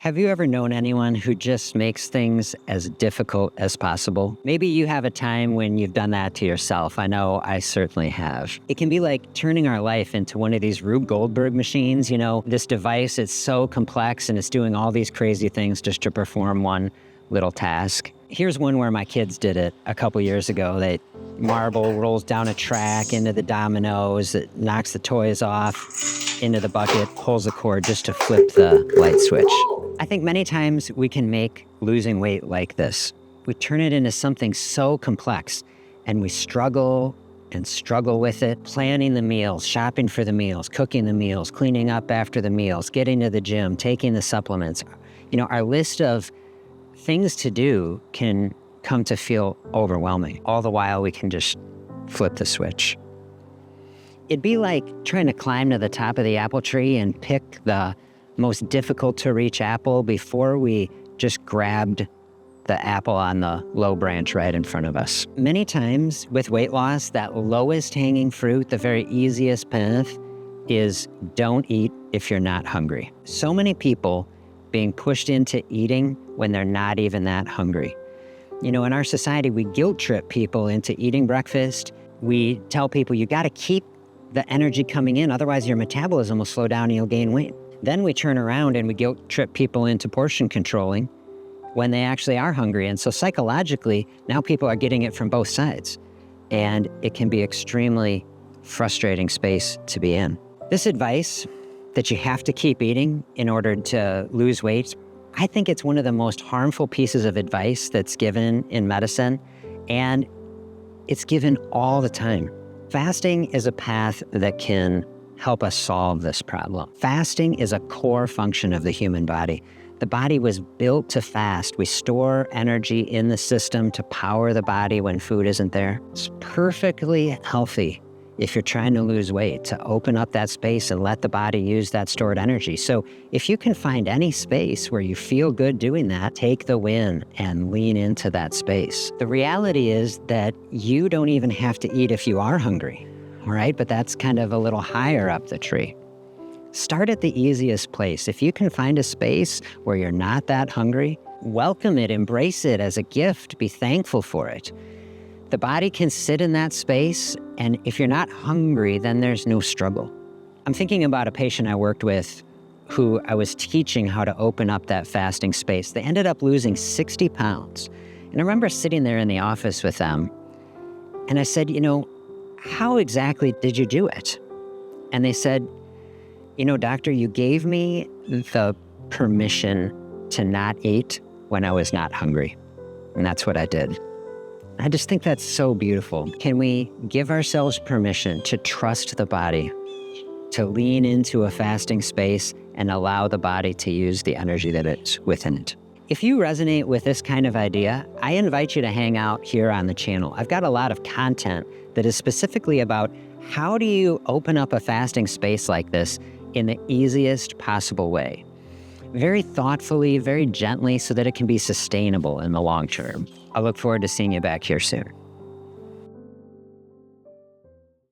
Have you ever known anyone who just makes things as difficult as possible? Maybe you have a time when you've done that to yourself. I know I certainly have. It can be like turning our life into one of these Rube Goldberg machines. This device is so complex and it's doing all these crazy things just to perform one little task. Here's one where my kids did it a couple years ago. Marble rolls down a track into the dominoes, it knocks the toys off into the bucket, pulls the cord just to flip the light switch. I think many times we can make losing weight like this. We turn it into something so complex and we struggle with it, planning the meals, shopping for the meals, cooking the meals, cleaning up after the meals, getting to the gym, taking the supplements. Our list of things to do can come to feel overwhelming. All the while we can just flip the switch. It'd be like trying to climb to the top of the apple tree and pick the most difficult to reach apple before we just grabbed the apple on the low branch right in front of us. Many times with weight loss, that lowest hanging fruit, the very easiest path, is don't eat if you're not hungry. So many people being pushed into eating when they're not even that hungry. In our society, we guilt trip people into eating breakfast. We tell people you got to keep the energy coming in, otherwise your metabolism will slow down and you'll gain weight. Then we turn around and we guilt trip people into portion controlling when they actually are hungry. And so psychologically, now people are getting it from both sides. And it can be extremely frustrating space to be in. This advice that you have to keep eating in order to lose weight, I think it's one of the most harmful pieces of advice that's given in medicine. And it's given all the time. Fasting is a path that can help us solve this problem. Fasting is a core function of the human body. The body was built to fast. We store energy in the system to power the body when food isn't there. It's perfectly healthy if you're trying to lose weight to open up that space and let the body use that stored energy. So if you can find any space where you feel good doing that, take the win and lean into that space. The reality is that you don't even have to eat if you are hungry. All right, but that's kind of a little higher up the tree. Start at the easiest place. If you can find a space where you're not that hungry, welcome it, embrace it as a gift, be thankful for it. The body can sit in that space, and if you're not hungry, then there's no struggle. I'm thinking about a patient I worked with who I was teaching how to open up that fasting space. They ended up losing 60 pounds. And I remember sitting there in the office with them, and I said, how exactly did you do it? And they said, doctor, you gave me the permission to not eat when I was not hungry. And that's what I did. I just think that's so beautiful. Can we give ourselves permission to trust the body, to lean into a fasting space and allow the body to use the energy that is within it? If you resonate with this kind of idea, I invite you to hang out here on the channel. I've got a lot of content that is specifically about how do you open up a fasting space like this in the easiest possible way. Very thoughtfully, very gently, so that it can be sustainable in the long term. I look forward to seeing you back here soon.